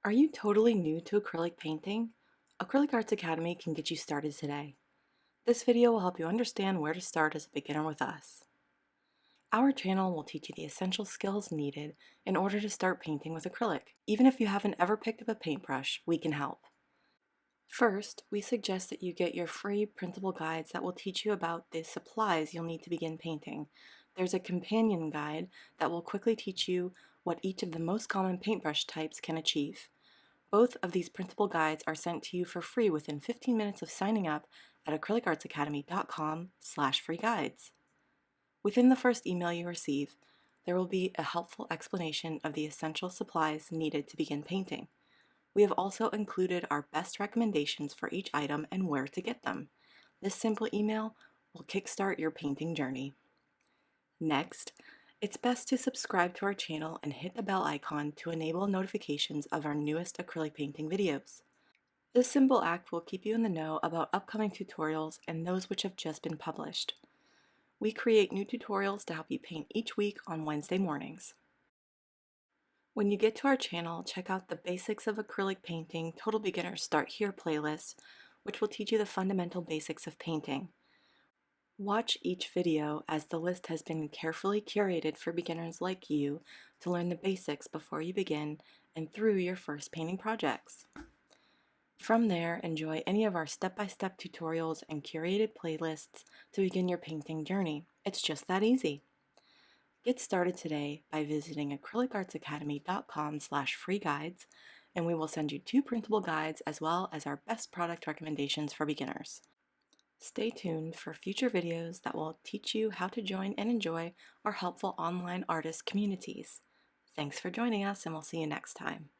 Are you totally new to acrylic painting? Acrylic Arts Academy can get you started today. This video will help you understand where to start as a beginner with us. Our channel will teach you the essential skills needed in order to start painting with acrylic. Even if you haven't ever picked up a paintbrush, we can help. First, we suggest that you get your free printable guides that will teach you about the supplies you'll need to begin painting. There's a companion guide that will quickly teach you what each of the most common paintbrush types can achieve. Both of these printable guides are sent to you for free within 15 minutes of signing up at acrylicartsacademy.com/free guides. Within the first email you receive, there will be a helpful explanation of the essential supplies needed to begin painting. We have also included our best recommendations for each item and where to get them. This simple email will kickstart your painting journey. Next, it's best to subscribe to our channel and hit the bell icon to enable notifications of our newest acrylic painting videos. This simple act will keep you in the know about upcoming tutorials and those which have just been published. We create new tutorials to help you paint each week on Wednesday mornings. When you get to our channel, check out the Basics of Acrylic Painting Total Beginner Start Here playlist, which will teach you the fundamental basics of painting. Watch each video as the list has been carefully curated for beginners like you to learn the basics before you begin and through your first painting projects. From there, enjoy any of our step-by-step tutorials and curated playlists to begin your painting journey. It's just that easy. Get started today by visiting acrylicartsacademy.com/free guides, and we will send you 2 printable guides as well as our best product recommendations for beginners. Stay tuned for future videos that will teach you how to join and enjoy our helpful online artist communities. Thanks for joining us, and we'll see you next time.